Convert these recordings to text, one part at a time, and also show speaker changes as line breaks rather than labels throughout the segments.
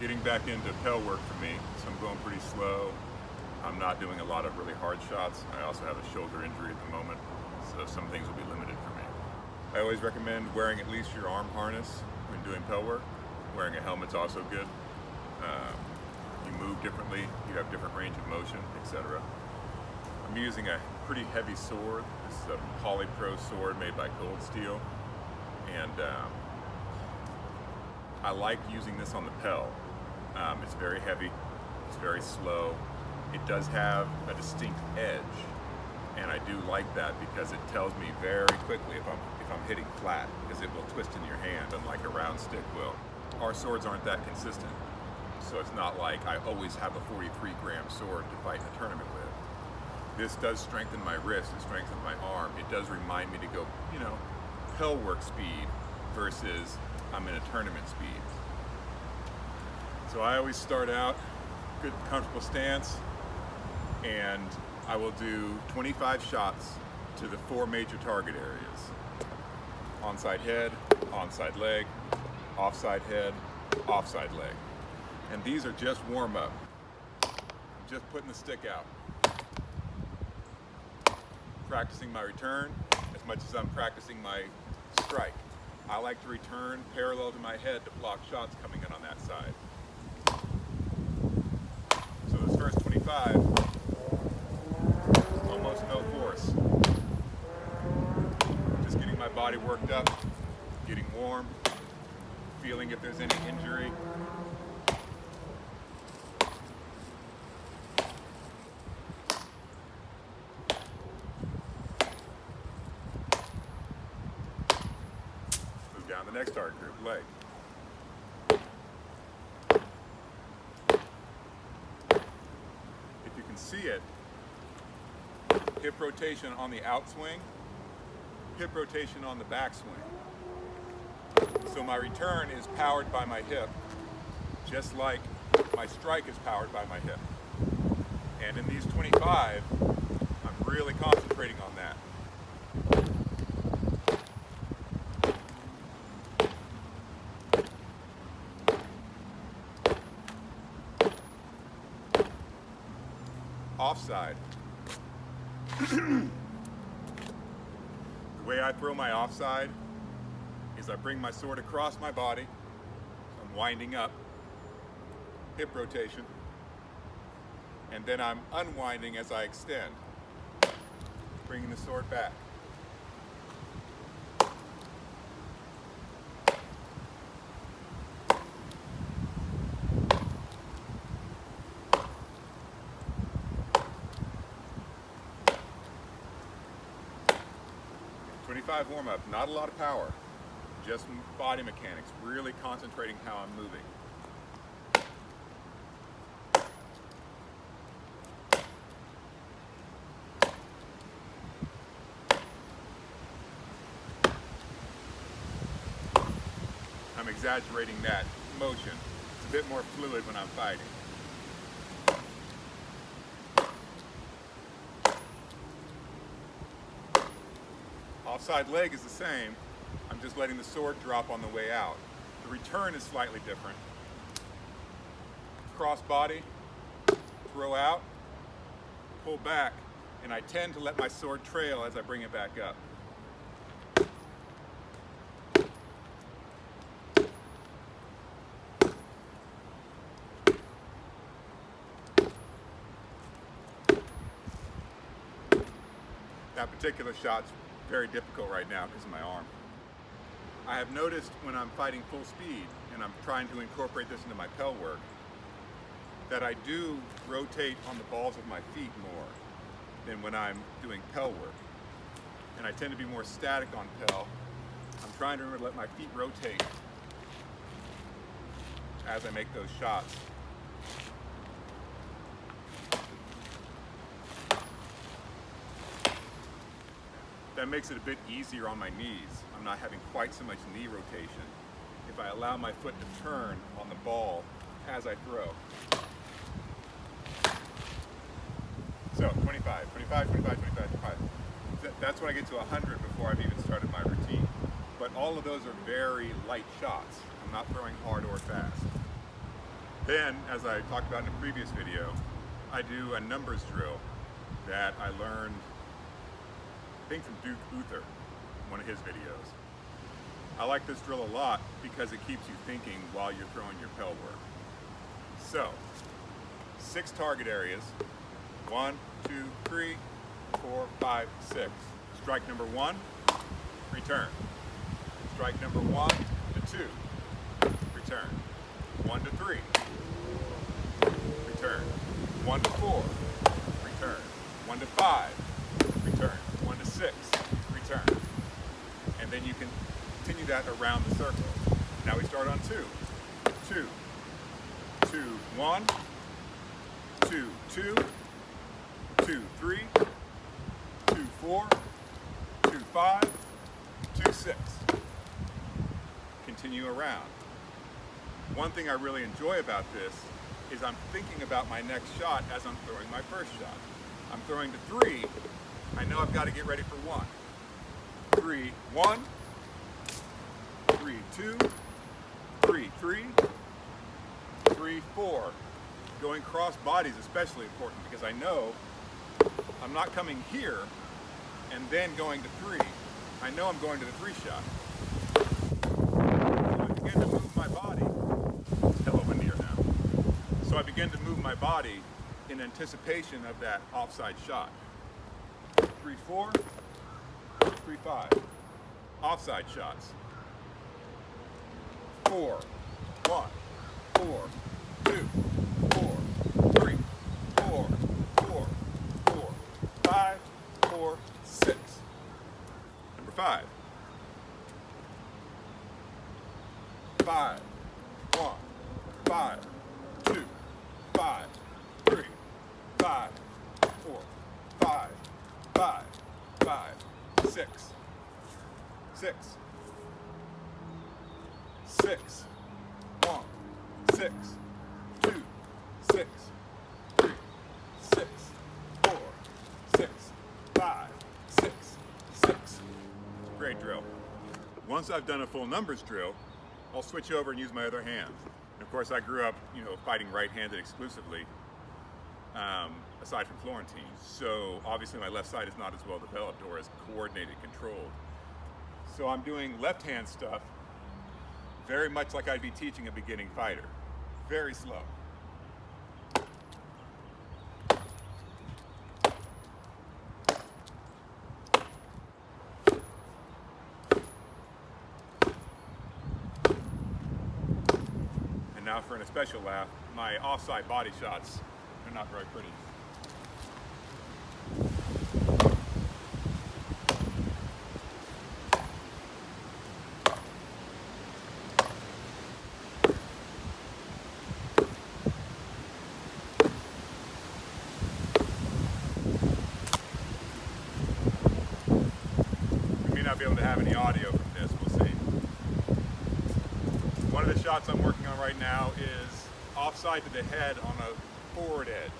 Getting back into Pell work for me, so I'm going pretty slow. I'm not doing a lot of really hard shots. I also have a shoulder injury at the moment, so some things will be limited for me. I always recommend wearing at least your arm harness when doing Pell work. Wearing a helmet's also good. You move differently, you have different range of motion, etc. I'm using a pretty heavy sword. This is a Polypro sword made by Cold Steel, and I like using this on the Pell. It's very heavy, it's very slow. It does have a distinct edge, and I do like that because it tells me very quickly if I'm hitting flat, because it will twist in your hand unlike a round stick will. Our swords aren't that consistent, so it's not like I always have a 43-gram sword to fight in a tournament with. This does strengthen my wrist, it strengthens my arm. It does remind me to go, Pell work speed versus I'm in a tournament speed. So I always start out good, comfortable stance, and I will do 25 shots to the 4 major target areas. Onside head, onside leg, offside head, offside leg. And these are just warm up. I'm just putting the stick out. Practicing my return as much as I'm practicing my strike. I like to return parallel to my head to block shots coming in on that side. So this first 25, almost no force. Just getting my body worked up, getting warm, feeling if there's any injury. Move down the next target group, leg. If you can see it, hip rotation on the outswing, hip rotation on the backswing. So my return is powered by my hip, just like my strike is powered by my hip. And in these 25, I'm really concentrating on that. Offside. The way I throw my offside is I bring my sword across my body, so I'm winding up, hip rotation, and then I'm unwinding as I extend, bringing the sword back. Warm up, not a lot of power, just body mechanics, really concentrating how I'm moving. I'm exaggerating that motion. It's a bit more fluid when I'm fighting. Offside leg is the same. I'm just letting the sword drop on the way out. The return is slightly different. Cross body, throw out, pull back, and I tend to let my sword trail as I bring it back up. That particular shot's very difficult right now because of my arm. I have noticed when I'm fighting full speed and I'm trying to incorporate this into my Pell work that I do rotate on the balls of my feet more than when I'm doing Pell work. And I tend to be more static on Pell. I'm trying to remember to let my feet rotate as I make those shots. That makes it a bit easier on my knees. I'm not having quite so much knee rotation if I allow my foot to turn on the ball as I throw. So 25, 25, 25, 25, 25. That's when I get to 100 before I've even started my routine. But all of those are very light shots. I'm not throwing hard or fast. Then, as I talked about in a previous video, I do a numbers drill that I learned, I think, from Duke Uther, one of his videos. I like this drill a lot because it keeps you thinking while you're throwing your Pell work. So, 6 target areas. 1, 2, 3, 4, 5, 6. Strike number 1, return. Strike number 1 to 2, return. 1 to 3, return. 1 to 4, return. 1 to 5, return. 1 to 6, return. And then you can continue that around the circle. Now we start on 2. 2, 2, 1, 2, 2, 2, 3, 2, 4, 2, 5, 2, 6. Continue around. One thing I really enjoy about this is I'm thinking about my next shot as I'm throwing my first shot. I'm throwing to 3. I know I've got to get ready for 1. 3, 1, 3, 2, 3, 3, 3, 4. Going cross body is especially important because I know I'm not coming here and then going to 3. I know I'm going to the 3 shot. So I begin to move my body. It's hella windy here now. So I begin to move my body in anticipation of that offside shot. 3, 4, 3, 5. Offside shots. 4, 1, 4, 2, 4, 3, 4, 4, 4, 5, 4, 6. Number 5. 5, 1, 5, 2, 5, 3, 5, 4, 5, 5, 5, 6, 6, 6, 1, 6, 2, 6, 3, 6, 4, 6, 5, 6, 6. Great drill. Once I've done a full numbers drill, I'll switch over and use my other hand. And of course, I grew up, fighting right-handed exclusively, aside from Florentine. So obviously my left side is not as well developed or as coordinated, controlled. So I'm doing left-hand stuff very much like I'd be teaching a beginning fighter. Very slow. And now for an especial laugh, my offside body shots, they're not very pretty. Not be able to have any audio from this, we'll see. One of the shots I'm working on right now is offside to the head on a forward edge.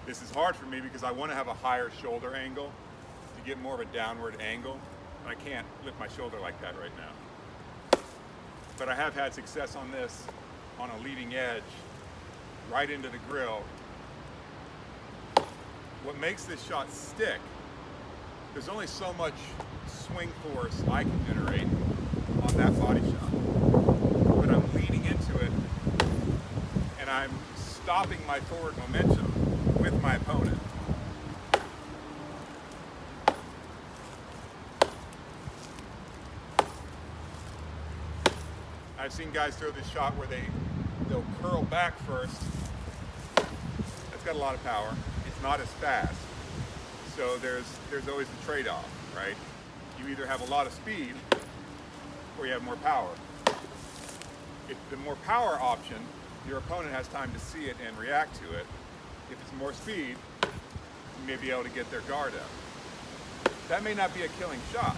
This is hard for me because I want to have a higher shoulder angle to get more of a downward angle, and I can't lift my shoulder like that right now. But I have had success on this on a leading edge, right into the grill. What makes this shot stick, there's only so much swing force I can generate on that body shot. But I'm leaning into it, and I'm stopping my forward momentum with my opponent. I've seen guys throw this shot where they'll curl back first. That's got a lot of power. It's not as fast. So there's always the trade-off, right? You either have a lot of speed or you have more power. If the more power option, your opponent has time to see it and react to it. If it's more speed, you may be able to get their guard up. That may not be a killing shot,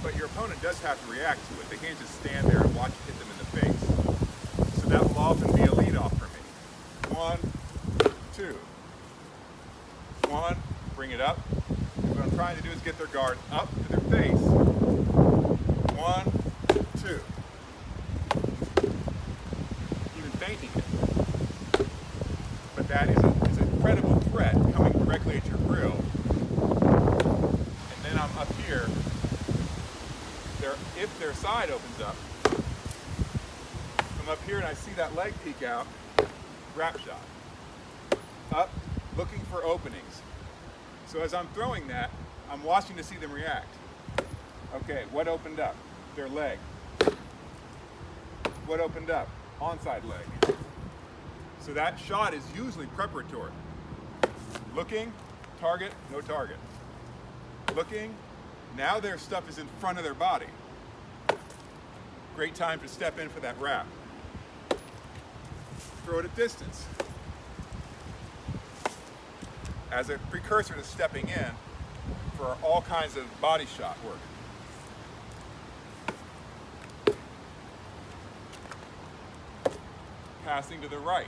but your opponent does have to react to it. They can't just stand there and watch it hit them in the face. So that will often be a lead-off for me. 1, 2. is get their guard up to their face. 1, 2. Even feinting it. But that is an incredible threat coming directly at your grill. And then I'm up here. If their side opens up, I'm up here and I see that leg peek out, wrap shot. Up, looking for openings. So as I'm throwing that, I'm watching to see them react. Okay, what opened up? Their leg. What opened up? Onside leg. So that shot is usually preparatory. Looking, target, no target. Looking, now their stuff is in front of their body. Great time to step in for that wrap. Throw it at distance. As a precursor to stepping in for all kinds of body shot work. Passing to the right.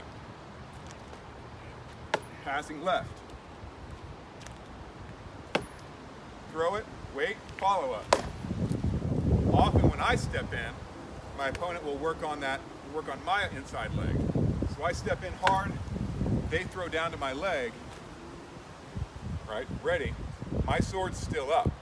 Passing left. Throw it, wait, follow up. Often when I step in, my opponent will work on my inside leg. So I step in hard, they throw down to my leg, right, ready. My sword's still up.